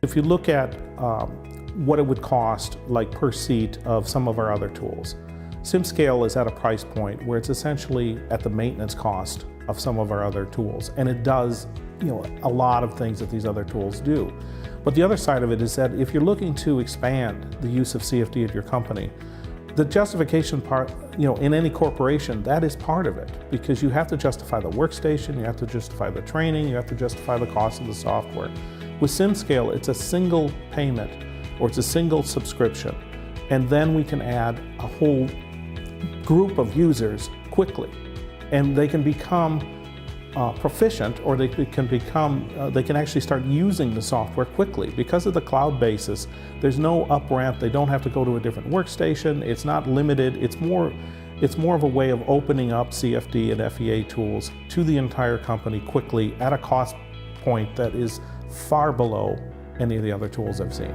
If you look at what it would cost, like per seat of some of our other tools, SimScale is at a price point where it's essentially at the maintenance cost of some of our other tools, and it does, a lot of things that these other tools do. But the other side of it is that if you're looking to expand the use of CFD at your company, the justification part, in any corporation, that is part of it, because you have to justify the workstation, you have to justify the training, you have to justify the cost of the software. With SimScale, it's a single payment, or it's a single subscription, and then we can add a whole group of users quickly, and they can become proficient, or they can actually start using the software quickly. Because of the cloud basis, there's no up ramp, they don't have to go to a different workstation, it's not limited, it's more of a way of opening up CFD and FEA tools to the entire company quickly at a cost point that is far below any of the other tools I've seen.